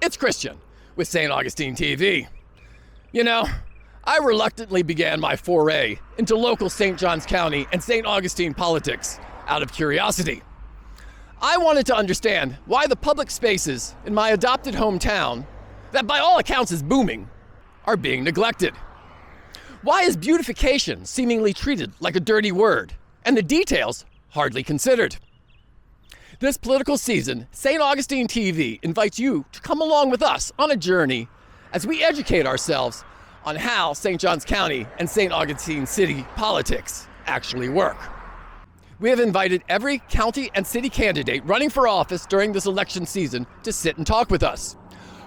It's Christian with St. Augustine TV. You know, I reluctantly began my foray into local St. Johns County and St. Augustine politics out of curiosity. I wanted to understand why the public spaces in my adopted hometown, that by all accounts is booming, are being neglected. Why is beautification seemingly treated like a dirty word, and the details hardly considered? This political season, St. Augustine TV invites you to come along with us on a journey as we educate ourselves on how St. Johns County and St. Augustine City politics actually work. We have invited every county and city candidate running for office during this election season to sit and talk with us.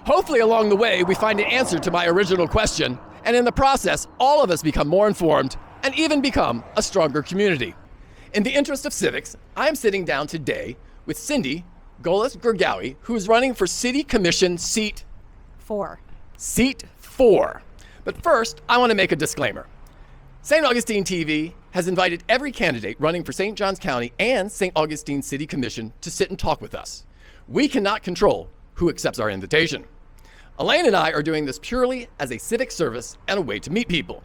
Hopefully along the way, we find an answer to my original question, and in the process, all of us become more informed and even become a stronger community. In the interest of civics, I am sitting down today with Cynthia Golos-Guergawi, who is running for City Commission Seat 4. Seat 4. But first, I want to make a disclaimer. St. Augustine TV has invited every candidate running for St. Johns County and St. Augustine City Commission to sit and talk with us. We cannot control who accepts our invitation. Elaine and I are doing this purely as a civic service and a way to meet people.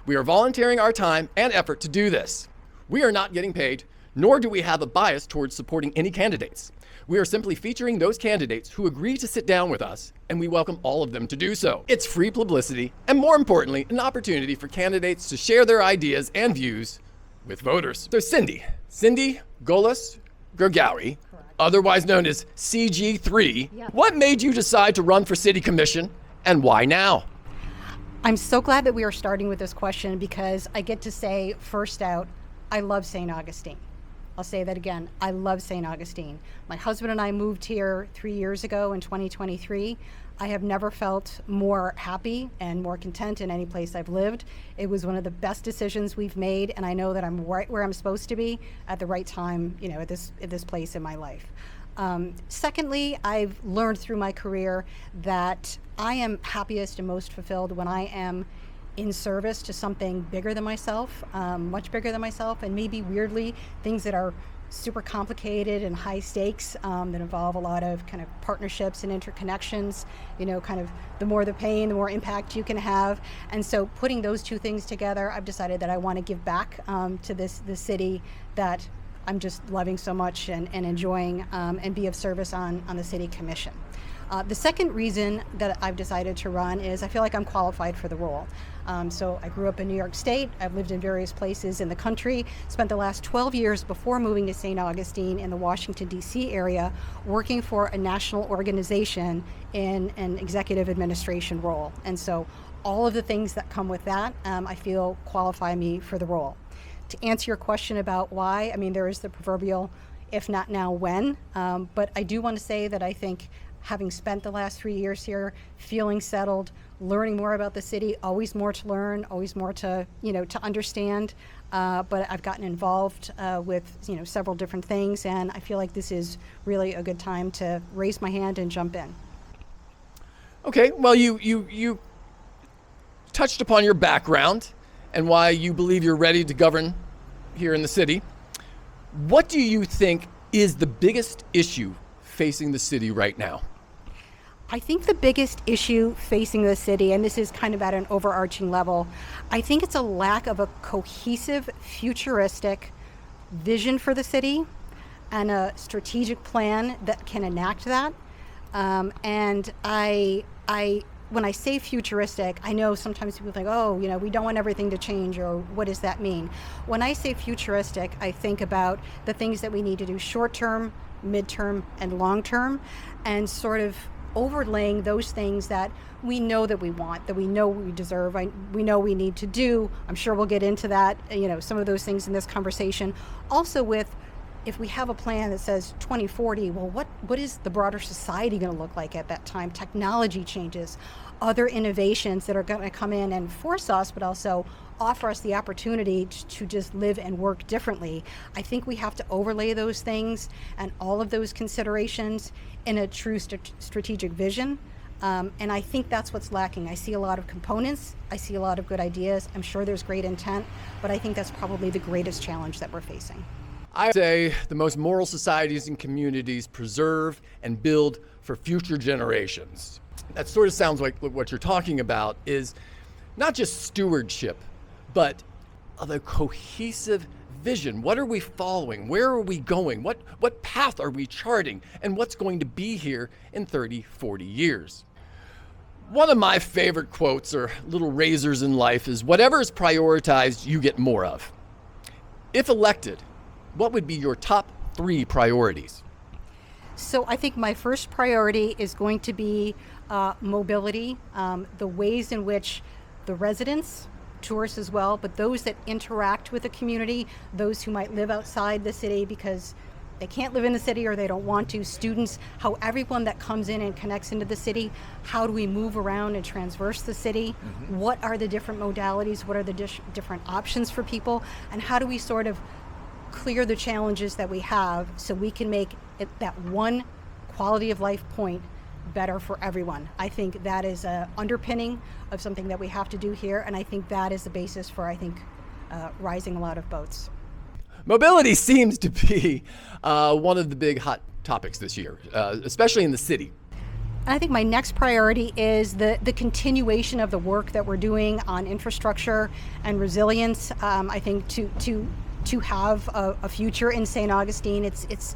We are volunteering our time and effort to do this. We are not getting paid, nor do we have a bias towards supporting any candidates. We are simply featuring those candidates who agree to sit down with us, and we welcome all of them to do so. It's free publicity, and more importantly, an opportunity for candidates to share their ideas and views with voters. So Cynthia Golos-Guergawi, otherwise known as CG3, What made you decide to run for City Commission, and why now? I'm so glad that we are starting with this question because I get to say first out, I love St. Augustine. I'll say that again. I love St. Augustine. My husband and I moved here 3 years ago in 2023. I have never felt more happy and more content in any place I've lived. It was one of the best decisions we've made, and I know that I'm right where I'm supposed to be at the right time, at this place in my life. Secondly, I've learned through my career that I am happiest and most fulfilled when I am in service to something bigger than myself, much bigger than myself, and maybe weirdly things that are super complicated and high stakes that involve a lot of kind of partnerships and interconnections, kind of the more the pain, the more impact you can have. And so putting those two things together, I've decided that I want to give back to this city that I'm just loving so much and enjoying and be of service on the City Commission. The second reason that I've decided to run is I feel like I'm qualified for the role. So I grew up in New York State. I've lived in various places in the country, spent the last 12 years before moving to St. Augustine in the Washington, D.C. area, working for a national organization in an executive administration role. And so all of the things that come with that, I feel qualify me for the role. To answer your question about why, there is the proverbial, if not now, when. But I do want to say that I think having spent the last 3 years here, feeling settled, learning more about the city, always more to learn, always more to understand. But I've gotten involved with several different things, and I feel like this is really a good time to raise my hand and jump in. Okay, well, you touched upon your background and why you believe you're ready to govern here in the city. What do you think is the biggest issue facing the city right now? I think the biggest issue facing the city, and this is kind of at an overarching level, I think it's a lack of a cohesive, futuristic vision for the city and a strategic plan that can enact that. And when I say futuristic, I know sometimes people think, we don't want everything to change, or what does that mean? When I say futuristic, I think about the things that we need to do short-term, midterm, and long-term, and sort of overlaying those things that we know that we want, that we know we deserve, we know we need to do. I'm sure we'll get into that, some of those things in this conversation. Also with, if we have a plan that says 2040, well, what is the broader society going to look like at that time? Technology changes, other innovations that are going to come in and force us, but also offer us the opportunity to just live and work differently. I think we have to overlay those things and all of those considerations in a true strategic vision. And I think that's what's lacking. I see a lot of components. I see a lot of good ideas. I'm sure there's great intent, but I think that's probably the greatest challenge that we're facing. I say the most moral societies and communities preserve and build for future generations. That sort of sounds like what you're talking about is not just stewardship, but of a cohesive vision. What are we following? Where are we going? What path are we charting? And what's going to be here in 30, 40 years? One of my favorite quotes or little razors in life is, whatever is prioritized, you get more of. If elected, what would be your top 3 priorities? So I think my first priority is going to be mobility, the ways in which the residents, tourists as well, but those that interact with the community, those who might live outside the city because they can't live in the city or they don't want to, students, how everyone that comes in and connects into the city, how do we move around and transverse the city? Mm-hmm. What are the different modalities? What are the different options for people? And how do we sort of clear the challenges that we have so we can make it, that one quality of life point, better for everyone? I think that is a underpinning of something that we have to do here, and I think that is the basis for, rising a lot of boats. Mobility seems to be one of the big hot topics this year, especially in the city. I think my next priority is the continuation of the work that we're doing on infrastructure and resilience. I think to have a future in St. Augustine, it's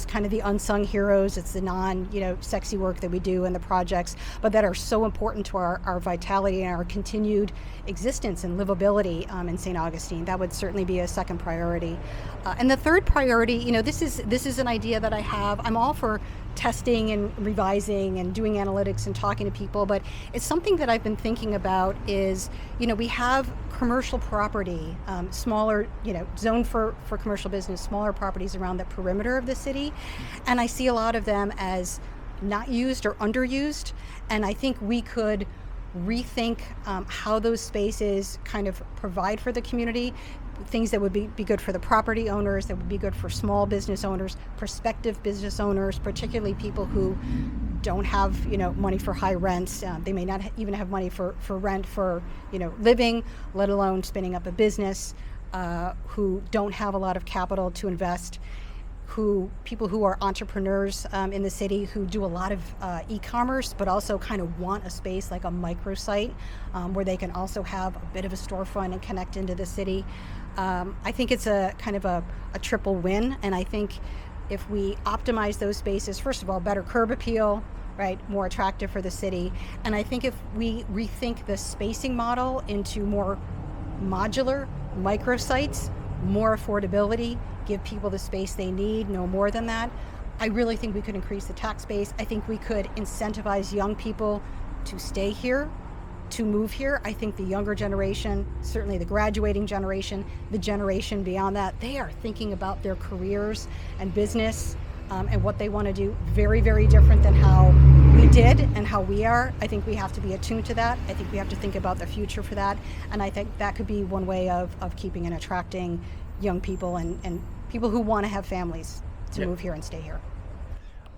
kind of the unsung heroes. It's the sexy work that we do and the projects, but that are so important to our vitality and our continued existence and livability in St. Augustine. That would certainly be a second priority. And the third priority, this is an idea that I have. I'm all for testing and revising and doing analytics and talking to people, but it's something that I've been thinking about is, we have commercial property, smaller, zoned for commercial business, smaller properties around the perimeter of the city. And I see a lot of them as not used or underused. And I think we could rethink how those spaces kind of provide for the community, things that would be good for the property owners, that would be good for small business owners, prospective business owners, particularly people who don't have money for high rents. They may not even have money for rent for living, let alone spinning up a business, who don't have a lot of capital to invest, people who are entrepreneurs in the city who do a lot of e-commerce, but also kind of want a space like a microsite where they can also have a bit of a storefront and connect into the city. I think it's a kind of a triple win, and I think if we optimize those spaces, first of all, better curb appeal, right, more attractive for the city, and I think if we rethink the spacing model into more modular microsites, more affordability, give people the space they need, no more than that, I really think we could increase the tax base. I think we could incentivize young people to stay here, to move here. I think the younger generation, certainly the graduating generation, the generation beyond that, they are thinking about their careers and business and what they want to do very, very different than how we did and how we are. I think we have to be attuned to that. I think we have to think about the future for that. And I think that could be one way of keeping and attracting young people and people who want to have families to move here and stay here.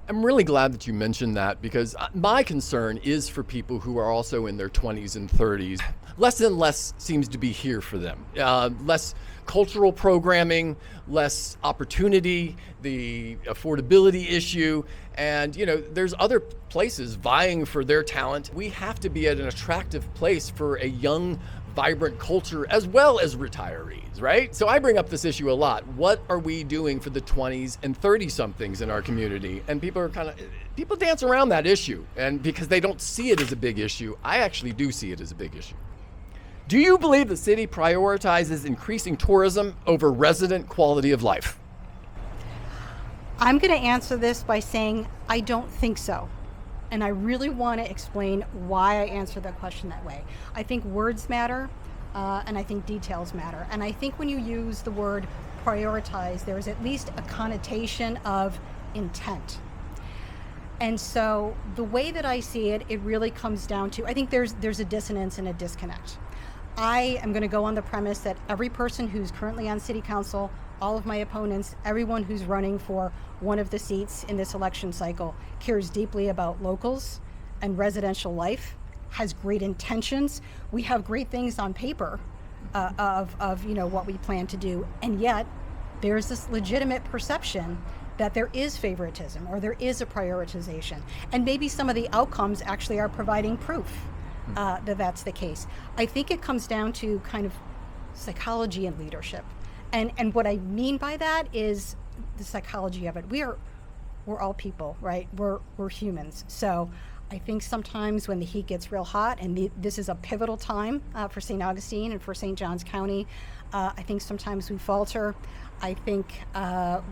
I'm really glad that you mentioned that, because my concern is for people who are also in their 20s and 30s. Less and less seems to be here for them. Less cultural programming, less opportunity, the affordability issue, and there's other places vying for their talent. We have to be at an attractive place for a young, vibrant culture as well as retirees, right? So I bring up this issue a lot. What are we doing for the 20s and 30-somethings in our community? And people dance around that issue, and because they don't see it as a big issue. I actually do see it as a big issue. Do you believe the city prioritizes increasing tourism over resident quality of life? I'm going to answer this by saying I don't think so. And I really want to explain why I answer that question that way. I think words matter, and I think details matter. And I think when you use the word prioritize, there is at least a connotation of intent. And so the way that I see it, it really comes down to, I think there's a dissonance and a disconnect. I am going to go on the premise that every person who's currently on city council, all of my opponents, everyone who's running for one of the seats in this election cycle cares deeply about locals and residential life, has great intentions. We have great things on paper of what we plan to do, and yet there's this legitimate perception that there is favoritism or there is a prioritization. And maybe some of the outcomes actually are providing proof that that's the case. I think it comes down to kind of psychology and leadership. And what I mean by that is the psychology of it. We're all people, right? We're humans. So I think sometimes when the heat gets real hot, and this is a pivotal time for St. Augustine and for St. Johns County, I think sometimes we falter. I think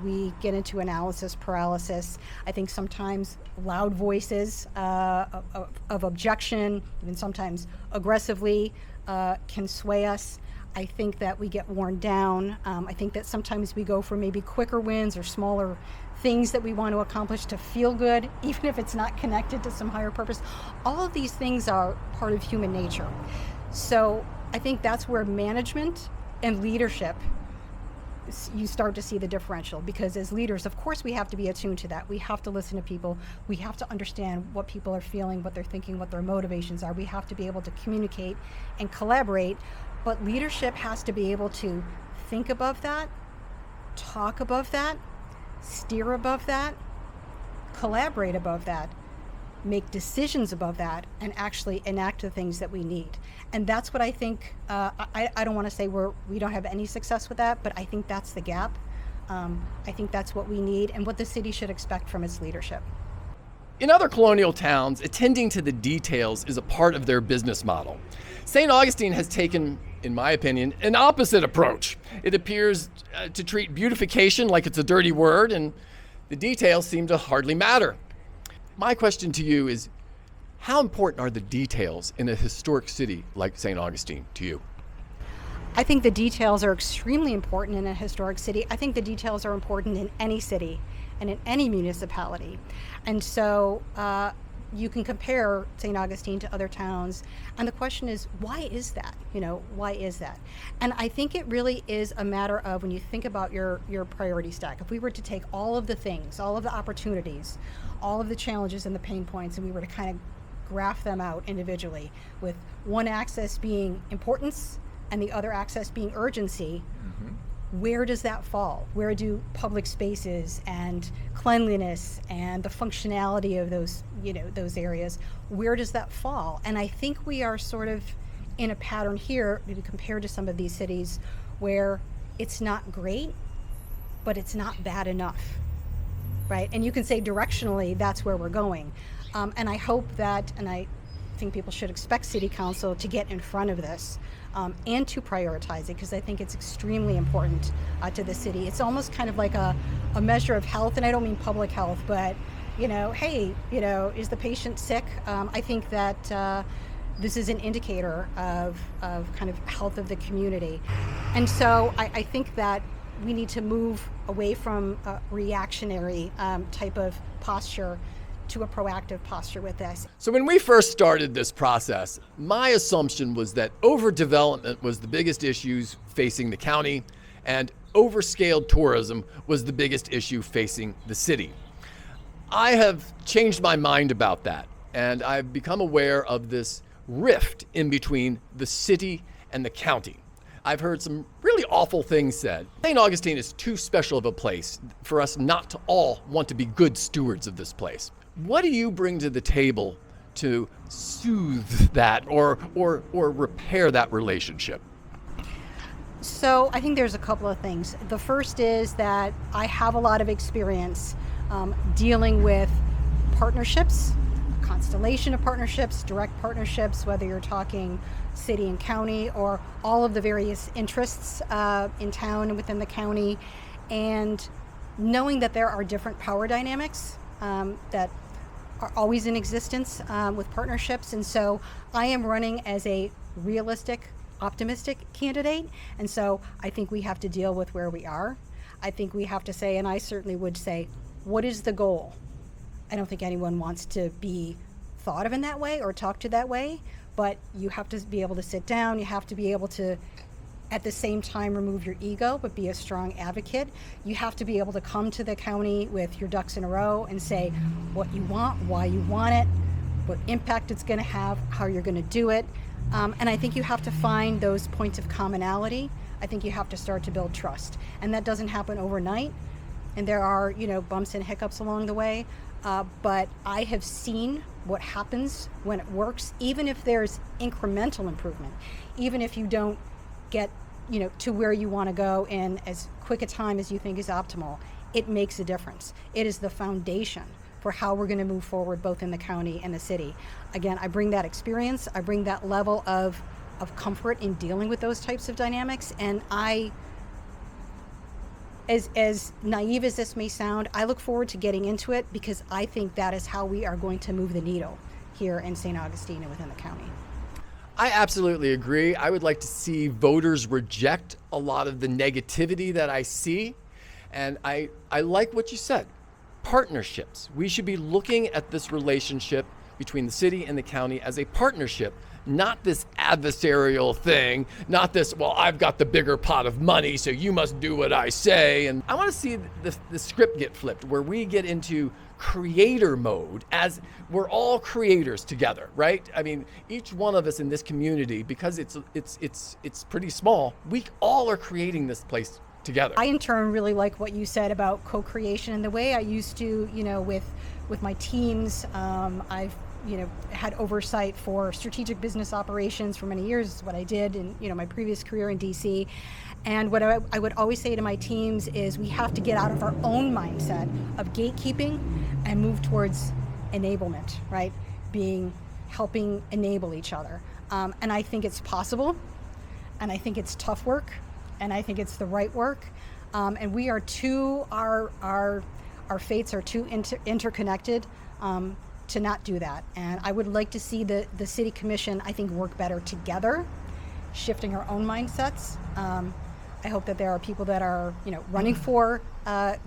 we get into analysis paralysis. I think sometimes loud voices of objection, even sometimes aggressively, can sway us. I think that we get worn down. I think that sometimes we go for maybe quicker wins or smaller things that we want to accomplish to feel good, even if it's not connected to some higher purpose. All of these things are part of human nature. So I think that's where management and leadership, you start to see the differential, because as leaders, of course, we have to be attuned to that. We have to listen to people. We have to understand what people are feeling, what they're thinking, what their motivations are. We have to be able to communicate and collaborate, but leadership has to be able to think above that, talk above that, steer above that, collaborate above that, make decisions above that, and actually enact the things that we need. And that's what I think, I don't want to say we don't have any success with that, but I think that's the gap. I think that's what we need and what the city should expect from its leadership. In other colonial towns, attending to the details is a part of their business model. St. Augustine has taken, in my opinion, an opposite approach. It appears to treat beautification like it's a dirty word, and the details seem to hardly matter. My question to you is, how important are the details in a historic city like St. Augustine to you? I think the details are extremely important in a historic city. I think the details are important in any city and in any municipality. And so you can compare St. Augustine to other towns, and the question is, why is that? Why is that? And I think it really is a matter of, when you think about your priority stack, if we were to take all of the things, all of the opportunities, all of the challenges and the pain points, and we were to kind of graph them out individually, with one axis being importance and the other axis being urgency, where does that fall? Where do public spaces and cleanliness and the functionality of those areas, where does that fall? And I think we are sort of in a pattern here, maybe compared to some of these cities, where it's not great, but it's not bad enough, right? And you can say directionally, that's where we're going. And I hope that, and I think people should expect City Council to get in front of this and to prioritize it, because I think it's extremely important to the city. It's almost kind of like a measure of health, and I don't mean public health, but hey, is the patient sick? I think that this is an indicator of kind of health of the community. And so I think that we need to move away from a reactionary type of posture to a proactive posture with this. So when we first started this process, my assumption was that overdevelopment was the biggest issues facing the county, and overscaled tourism was the biggest issue facing the city. I have changed my mind about that, and I've become aware of this rift in between the city and the county. I've heard some really awful things said. St. Augustine is too special of a place for us not to all want to be good stewards of this place. What do you bring to the table to soothe that or repair that relationship? So I think there's a couple of things. The first is that I have a lot of experience dealing with partnerships, a constellation of partnerships, direct partnerships, whether you're talking city and county or all of the various interests in town and within the county, and knowing that there are different power dynamics that are always in existence with partnerships. And so I am running as a realistic, optimistic candidate. And so I think we have to deal with where we are. I think we have to say, and I certainly would say, what is the goal? I don't think anyone wants to be thought of in that way or talked to that way, but you have to be able to sit down. You have to be able to, at the same time, remove your ego, but be a strong advocate. You have to be able to come to the county with your ducks in a row and say what you want, why you want it, what impact it's going to have, how you're going to do it. And I think you have to find those points of commonality I think you have to start to build trust. And that doesn't happen overnight. And there are, bumps and hiccups along the way. But I have seen what happens when it works, even if there's incremental improvement, even if you don't get, to where you want to go in as quick a time as you think is optimal, it makes a difference. It is the foundation for how we're going to move forward, both in the county and the city. Again, I bring that experience, I bring that level of comfort in dealing with those types of dynamics, and as naive as this may sound, I look forward to getting into it because I think that is how we are going to move the needle here in St. Augustine and within the county. I absolutely agree. I would like to see voters reject a lot of the negativity that I see. And I like what you said, partnerships. We should be looking at this relationship between the city and the county as a partnership, not this adversarial thing, not this, well, I've got the bigger pot of money, so you must do what I say. And I want to see the script get flipped, where we get into creator mode as we're all creators together, right? I mean, each one of us in this community, because it's pretty small, we all are creating this place together. I in turn really like what you said about co-creation, and the way I used to, with my teams, I've had oversight for strategic business operations for many years. What I did in my previous career in DC. And what I would always say to my teams is we have to get out of our own mindset of gatekeeping and move towards enablement, right? Helping enable each other. And I think it's possible, and I think it's tough work, and I think it's the right work. And we are our fates are too interconnected to not do that. And I would like to see the city commission, I think, work better together, shifting our own mindsets. I hope that there are people that are, running for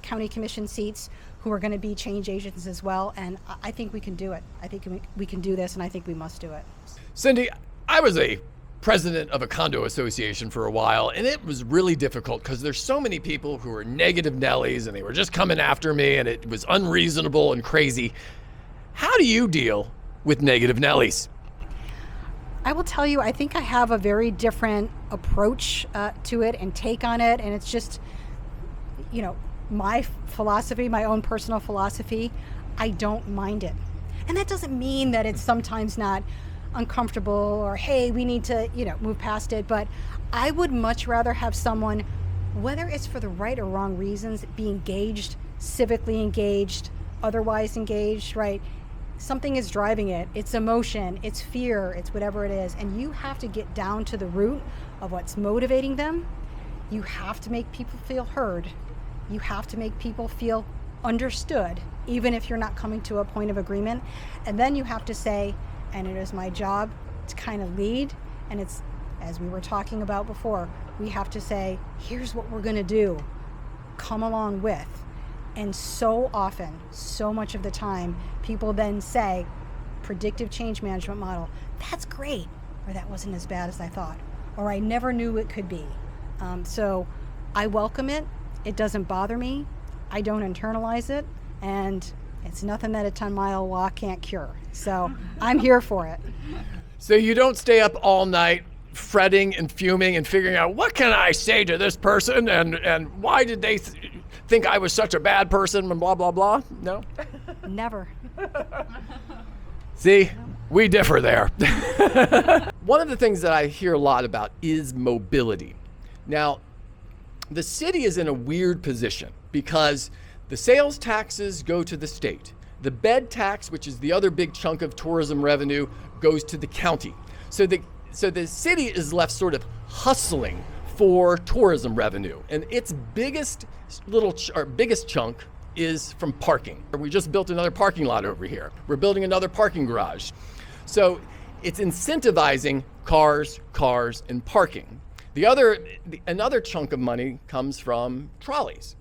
county commission seats who are going to be change agents as well. And I think we can do it. I think we can do this, and I think we must do it. Cindy, I was a president of a condo association for a while, and it was really difficult because there's so many people who were negative Nellies, and they were just coming after me, and it was unreasonable and crazy. How do you deal with negative Nellies? I will tell you, I think I have a very different approach to it and take on it. And it's just, my philosophy, my own personal philosophy. I don't mind it. And that doesn't mean that it's sometimes not uncomfortable or, hey, we need to, move past it. But I would much rather have someone, whether it's for the right or wrong reasons, be engaged, civically engaged, otherwise engaged, right? Something is driving it. It's emotion, it's fear, it's whatever it is. And you have to get down to the root of what's motivating them. You have to make people feel heard. You have to make people feel understood, even if you're not coming to a point of agreement. And then you have to say, and it is my job to kind of lead. And it's, as we were talking about before, we have to say, here's what we're gonna do. Come along with. And so often, so much of the time, people then say, predictive change management model, that's great, or that wasn't as bad as I thought, or I never knew it could be. So I welcome it. It doesn't bother me. I don't internalize it. And it's nothing that a 10-mile walk can't cure. So I'm here for it. So you don't stay up all night fretting and fuming and figuring out, what can I say to this person, and why did they think I was such a bad person, and blah, blah, blah? No? Never. See, we differ there. One of the things that I hear a lot about is mobility. Now, the city is in a weird position because the sales taxes go to the state. The bed tax, which is the other big chunk of tourism revenue, goes to the county. So the city is left sort of hustling for tourism revenue, and its biggest chunk is from parking. We just built another parking lot over here. We're building another parking garage. So it's incentivizing cars, and parking. Another chunk of money comes from trolleys.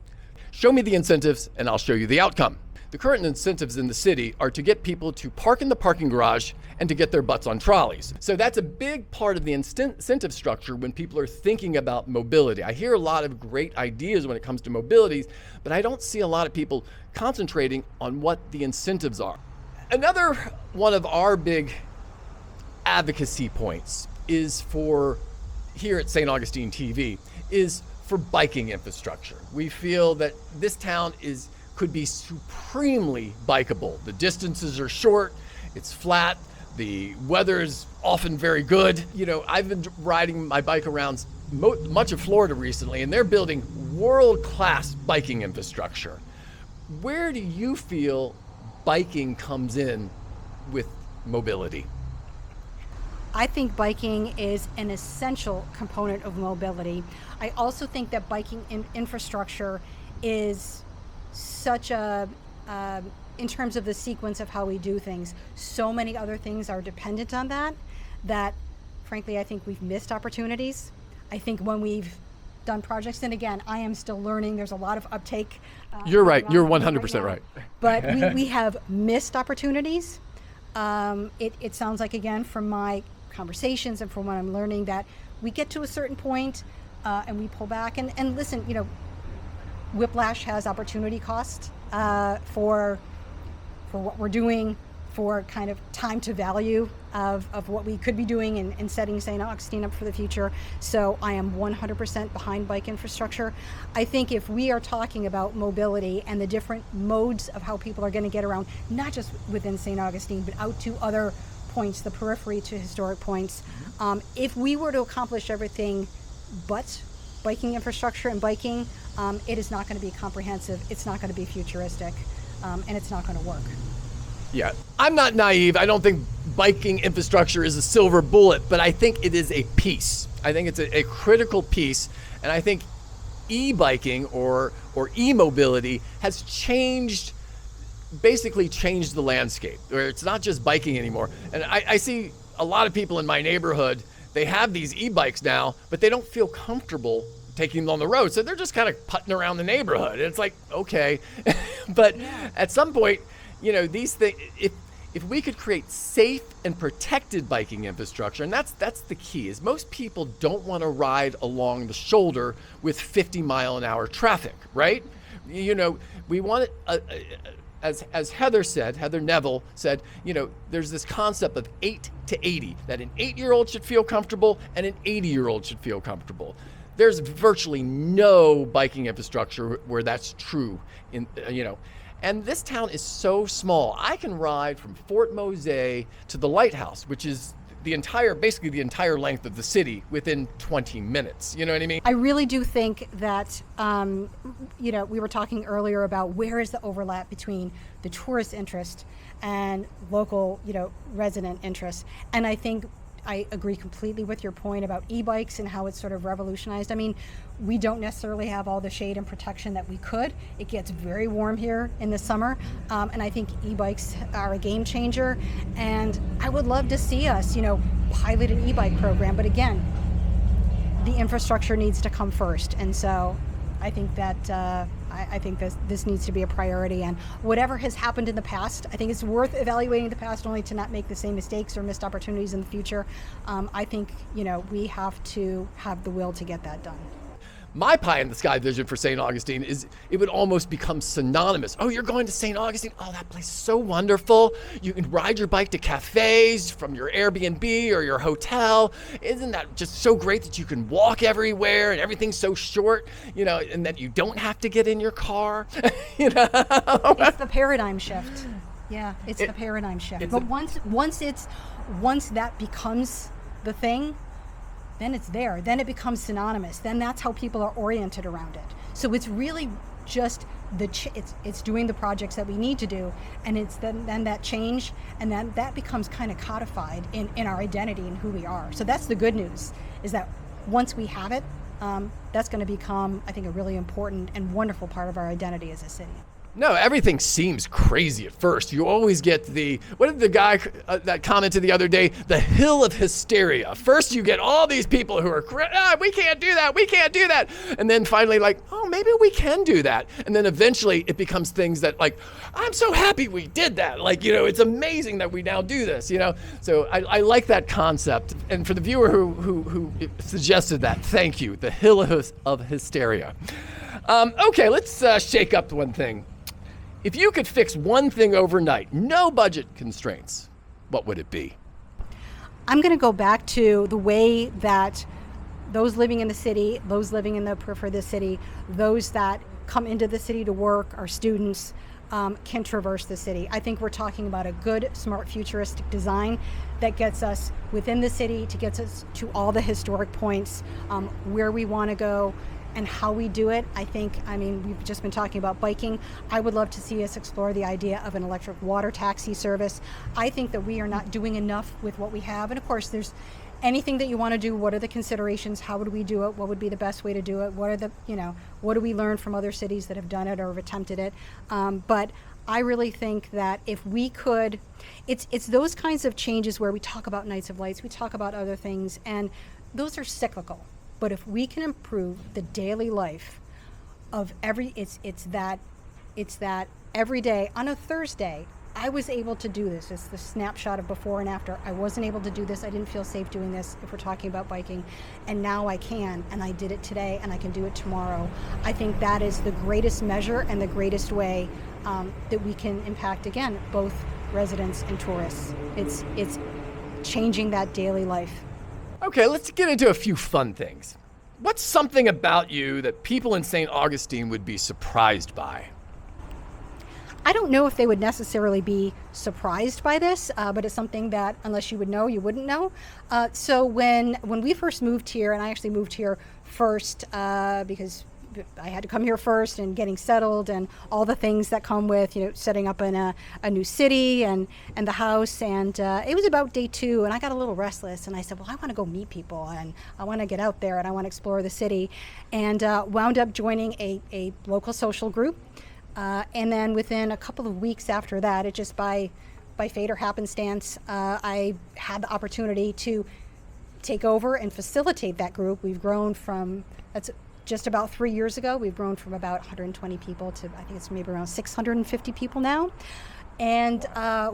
Show me the incentives and I'll show you the outcome. The current incentives in the city are to get people to park in the parking garage and to get their butts on trolleys. So that's a big part of the incentive structure when people are thinking about mobility. I hear a lot of great ideas when it comes to mobility, but I don't see a lot of people concentrating on what the incentives are. Another one of our big advocacy points is for here at St. Augustine TV is for biking infrastructure. We feel that this town could be supremely bikeable. The distances are short, it's flat, the weather is often very good. I've been riding my bike around much of Florida recently, and they're building world-class biking infrastructure. Where do you feel biking comes in with mobility? I think biking is an essential component of mobility. I also think that biking infrastructure is such in terms of the sequence of how we do things, so many other things are dependent on that frankly, I think we've missed opportunities. I think when we've done projects, and again, I am still learning, there's a lot of uptake. You're right, you're 100% right. But we have missed opportunities. It sounds like, again, from my conversations and from what I'm learning, that we get to a certain point and we pull back. And listen, whiplash has opportunity cost for what we're doing, for kind of time to value of what we could be doing and setting St. Augustine up for the future. So I am 100% behind bike infrastructure. I think if we are talking about mobility and the different modes of how people are going to get around, not just within St. Augustine, but out to other points, the periphery to historic points, if we were to accomplish everything but biking infrastructure and biking, it is not going to be comprehensive, it's not going to be futuristic, and it's not going to work. Yeah, I'm not naive. I don't think biking infrastructure is a silver bullet, but I think it is a piece. I think it's a critical piece, and I think e-biking or e-mobility has basically changed the landscape, where it's not just biking anymore. And I see a lot of people in my neighborhood, they have these e-bikes now, but they don't feel comfortable taking them on the road, so they're just kind of putting around the neighborhood. And it's like, okay, but at some point, these things, if we could create safe and protected biking infrastructure, and that's the key, is most people don't want to ride along the shoulder with 50-mile-an-hour traffic, right? We want it, as Heather Neville said, there's this concept of 8 to 80, that an 8-year-old should feel comfortable and an 80-year-old should feel comfortable. There's virtually no biking infrastructure where that's true, And this town is so small. I can ride from Fort Mose to the lighthouse, which is basically the entire length of the city, within 20 minutes. You know what I mean? I really do think that, we were talking earlier about where is the overlap between the tourist interest and local, resident interest. And I think I agree completely with your point about e-bikes and how it's sort of revolutionized. I mean, we don't necessarily have all the shade and protection that we could. It gets very warm here in the summer, and I think e-bikes are a game changer. And I would love to see us, pilot an e-bike program. But again, the infrastructure needs to come first. And so I think that I think this needs to be a priority, and whatever has happened in the past, I think it's worth evaluating the past only to not make the same mistakes or missed opportunities in the future. I think, we have to have the will to get that done. My pie in the sky vision for St. Augustine is it would almost become synonymous. Oh, you're going to St. Augustine? Oh, that place is so wonderful. You can ride your bike to cafes from your Airbnb or your hotel. Isn't that just so great that you can walk everywhere and everything's so short, and that you don't have to get in your car? It's the paradigm shift. Yeah, it's the paradigm shift. But once that becomes the thing, then it's there. Then it becomes synonymous. Then that's how people are oriented around it. So it's really just it's doing the projects that we need to do, and it's then that change, and then that becomes kind of codified in our identity and who we are. So that's the good news, is that once we have it, that's going to become, I think, a really important and wonderful part of our identity as a city. No, everything seems crazy at first. You always get what did the guy that commented the other day, the hill of hysteria. First you get all these people who are, we can't do that. And then finally oh, maybe we can do that. And then eventually it becomes things that I'm so happy we did that. It's amazing that we now do this, So I like that concept. And for the viewer who suggested that, thank you. The hill of hysteria. Okay, let's shake up one thing. If you could fix one thing overnight, no budget constraints, what would it be? I'm going to go back to the way that those living in the city, those living in the periphery of the city, those that come into the city to work, our students, can traverse the city. I think we're talking about a good, smart, futuristic design that gets us within the city, to get us to all the historic points, where we want to go and how we do it. We've just been talking about biking. I would love to see us explore the idea of an electric water taxi service. I think that we are not doing enough with what we have. And of course, there's anything that you want to do. What are the considerations? How would we do it? What would be the best way to do it? What do we learn from other cities that have done it or have attempted it? But I really think that if we could, it's those kinds of changes where we talk about Nights of Lights, we talk about other things, and those are cyclical. But if we can improve the daily life of it's that every day. On a Thursday, I was able to do this. It's the snapshot of before and after. I wasn't able to do this. I didn't feel safe doing this, if we're talking about biking. And now I can, and I did it today, and I can do it tomorrow. I think that is the greatest measure and the greatest way that we can impact, again, both residents and tourists. It's changing that daily life. Okay, let's get into a few fun things. What's something about you that people in St. Augustine would be surprised by? I don't know if they would necessarily be surprised by this, but it's something that, unless you would know, you wouldn't know. So when we first moved here, and I actually moved here first because I had to come here first, and getting settled and all the things that come with, setting up in a new city and the house. And it was about day 2, and I got a little restless, and I said, well, I want to go meet people, and I want to get out there, and I want to explore the city, and wound up joining a local social group. And then within a couple of weeks after that, it just by fate or happenstance, I had the opportunity to take over and facilitate that group. We've grown from, that's just about 3 years ago, we've grown from about 120 people to, I think it's maybe around 650 people now. And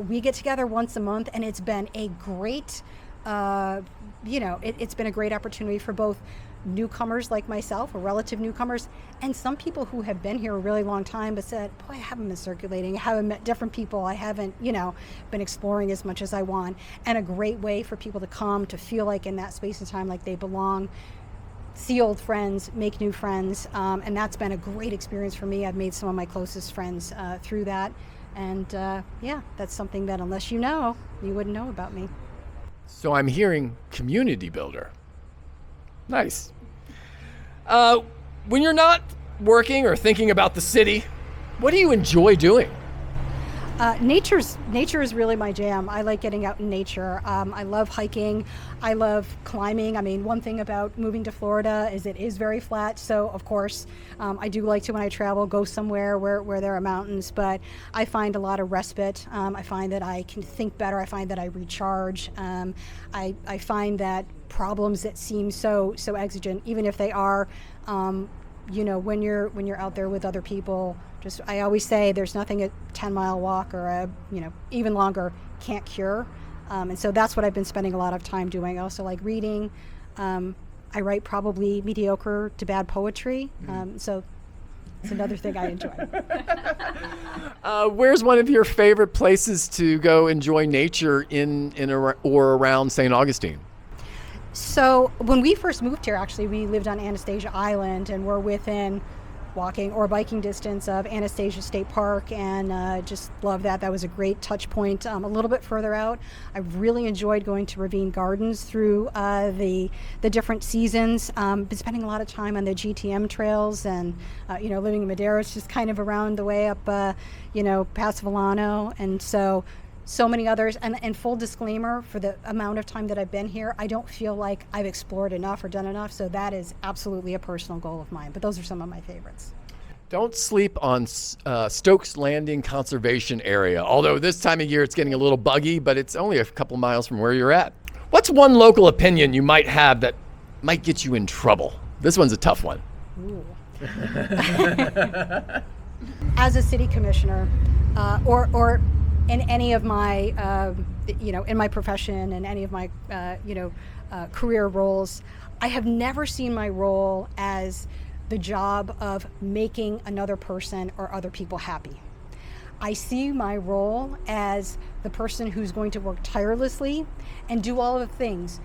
we get together once a month, and it's been a great, it's been a great opportunity for both newcomers like myself, or relative newcomers, and some people who have been here a really long time but said, boy, I haven't been circulating, I haven't met different people, I haven't, been exploring as much as I want. And a great way for people to come to feel like in that space and time like they belong, see old friends, make new friends, and that's been a great experience for me. I've made some of my closest friends through that, and that's something that unless you know, you wouldn't know about me. So I'm hearing community builder. Nice. When you're not working or thinking about the city, what do you enjoy doing? Nature is really my jam. I like getting out in nature. I love hiking. I love climbing. One thing about moving to Florida is it is very flat. So of course, I do like to, when I travel, go somewhere where there are mountains, but I find a lot of respite. I find that I can think better. I find that I recharge. I find that problems that seem so exigent, even if they are, when you're out there with other people, I always say there's nothing a 10-mile walk or a, even longer can't cure. And so that's what I've been spending a lot of time doing. I also like reading. I write probably mediocre to bad poetry. So it's another thing I enjoy. Where's one of your favorite places to go enjoy nature in or around St. Augustine? So when we first moved here, actually, we lived on Anastasia Island, and we're within walking or biking distance of Anastasia State Park, and just love that. That was a great touch point. A little bit further out, I really enjoyed going to Ravine Gardens through the different seasons. Been spending a lot of time on the GTM trails, and living in Madera, it's just kind of around the way up, past Villano, and so many others. And full disclaimer, for the amount of time that I've been here, I don't feel like I've explored enough or done enough. So that is absolutely a personal goal of mine. But those are some of my favorites. Don't sleep on Stokes Landing Conservation Area. Although this time of year it's getting a little buggy, but it's only a couple miles from where you're at. What's one local opinion you might have that might get you in trouble? This one's a tough one. Ooh. As a city commissioner, or in any of my, in my profession and any of my, career roles, I have never seen my role as the job of making another person or other people happy. I see my role as the person who's going to work tirelessly and do all of the things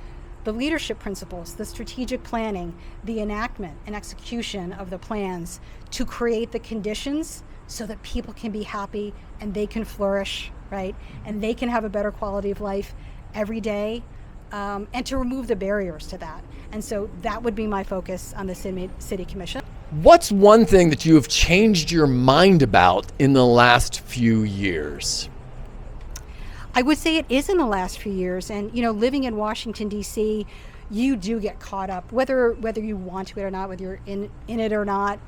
the leadership principles, the strategic planning, the enactment and execution of the plans to create the conditions so that people can be happy and they can flourish, right? And they can have a better quality of life every day, and to remove the barriers to that. And so that would be my focus on the City Commission. What's one thing that you have changed your mind about in the last few years? I would say it is in the last few years. And, living in Washington, D.C., you do get caught up, whether you want to it or not, whether you're in it or not,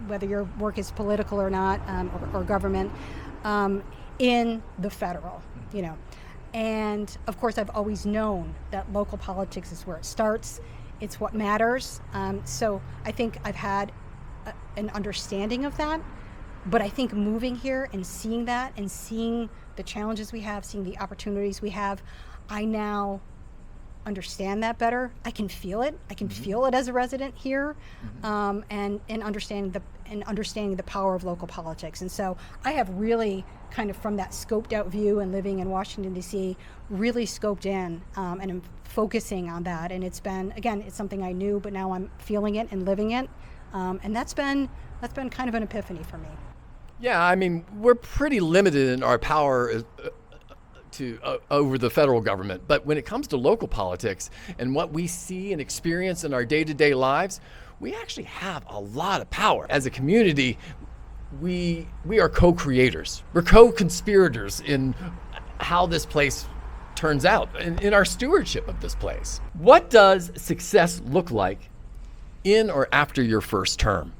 whether your work is political or not, or government, in the federal, And of course, I've always known that local politics is where it starts. It's what matters. So I think I've had an understanding of that. But I think moving here and seeing that and seeing the challenges we have, seeing the opportunities we have, I now understand that better. I can feel it. I can feel it as a resident here, and understanding the power of local politics. And so I have really kind of, from that scoped out view and living in Washington, D.C., really scoped in, and I'm focusing on that. And it's been, again, it's something I knew, but now I'm feeling it and living it. And that's been kind of an epiphany for me. Yeah, I mean, we're pretty limited in our power over the federal government. But when it comes to local politics and what we see and experience in our day-to-day lives, we actually have a lot of power. As a community, we are co-creators. We're co-conspirators in how this place turns out, in our stewardship of this place. What does success look like in or after your first term?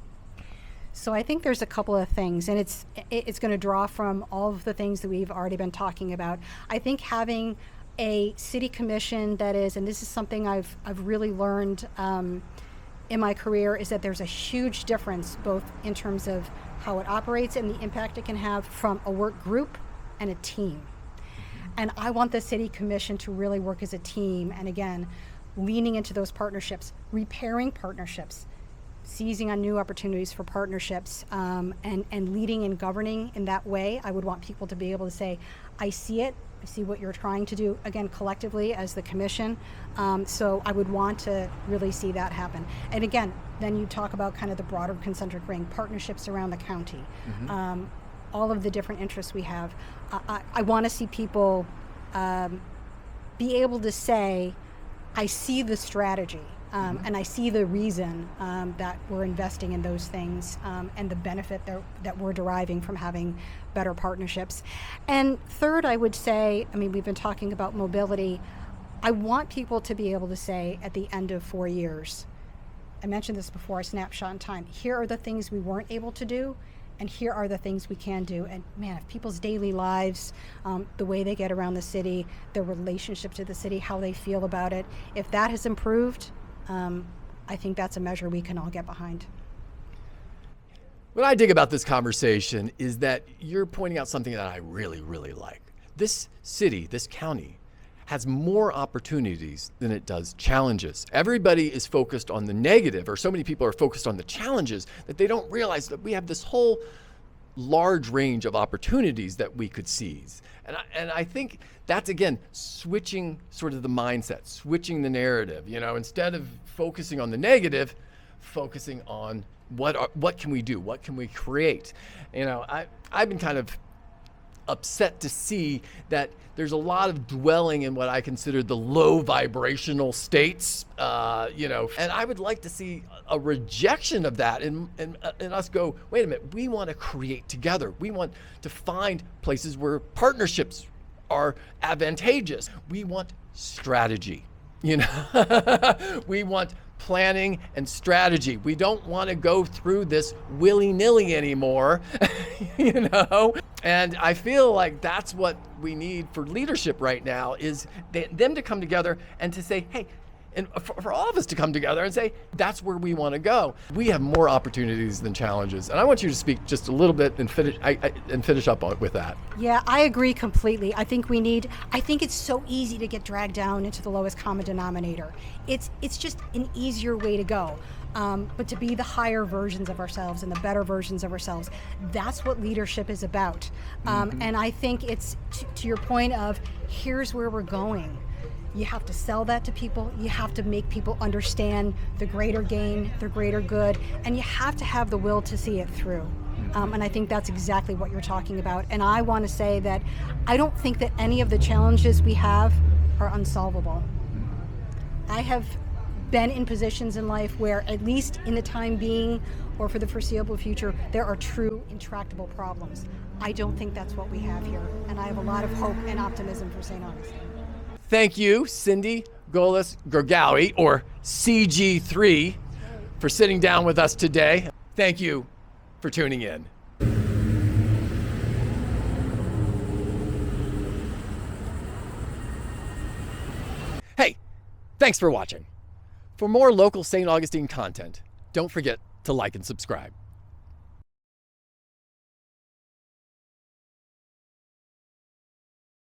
So I think there's a couple of things, and it's going to draw from all of the things that we've already been talking about. I think having a city commission that is, and this is something I've really learned in my career, is that there's a huge difference both in terms of how it operates and the impact it can have from a work group and a team. And I want the city commission to really work as a team, and again, leaning into those partnerships, repairing partnerships, seizing on new opportunities for partnerships, and leading and governing in that way. I would want people to be able to say, I see it, I see what you're trying to do, again, collectively as the commission. So I would want to really see that happen. And again, then you talk about kind of the broader concentric ring, partnerships around the county, all of the different interests we have. I want to see people be able to say, I see the strategy. And I see the reason that we're investing in those things, and the benefit that we're deriving from having better partnerships. And third, I would say, we've been talking about mobility. I want people to be able to say at the end of 4 years, I mentioned this before, a snapshot in time, here are the things we weren't able to do, and here are the things we can do. And man, if people's daily lives, the way they get around the city, their relationship to the city, how they feel about it, if that has improved, I think that's a measure we can all get behind. What I dig about this conversation is that you're pointing out something that I really, really like. This city, this county, has more opportunities than it does challenges. Everybody is focused on the negative, or so many people are focused on the challenges that they don't realize that we have this whole large range of opportunities that we could seize. And I think that's, again, switching sort of the mindset, switching the narrative. Instead of focusing on the negative, focusing on what can we do, what can we create. I've been kind of upset to see that there's a lot of dwelling in what I consider the low vibrational states, and I would like to see a rejection of that and us go, wait a minute, we want to create together. We want to find places where partnerships are advantageous. We want strategy, we want planning and strategy. We don't want to go through this willy-nilly anymore, And I feel like that's what we need for leadership right now, is them to come together and to say, hey, and for all of us to come together and say, that's where we want to go. We have more opportunities than challenges. And I want you to speak just a little bit and finish up with that. Yeah, I agree completely. I think it's so easy to get dragged down into the lowest common denominator. It's just an easier way to go. But to be the higher versions of ourselves and the better versions of ourselves, that's what leadership is about. And I think it's to your point of, here's where we're going. You have to sell that to people. You have to make people understand the greater gain, the greater good, and you have to have the will to see it through. And I think that's exactly what you're talking about. And I want to say that I don't think that any of the challenges we have are unsolvable. I have been in positions in life where, at least in the time being or for the foreseeable future, there are true intractable problems. I don't think that's what we have here. And I have a lot of hope and optimism for St. Augustine. Thank you, Cynthia Golos-Guergawi, or CG3, for sitting down with us today. Thank you for tuning in. Hey, thanks for watching. For more local St. Augustine content, don't forget to like and subscribe.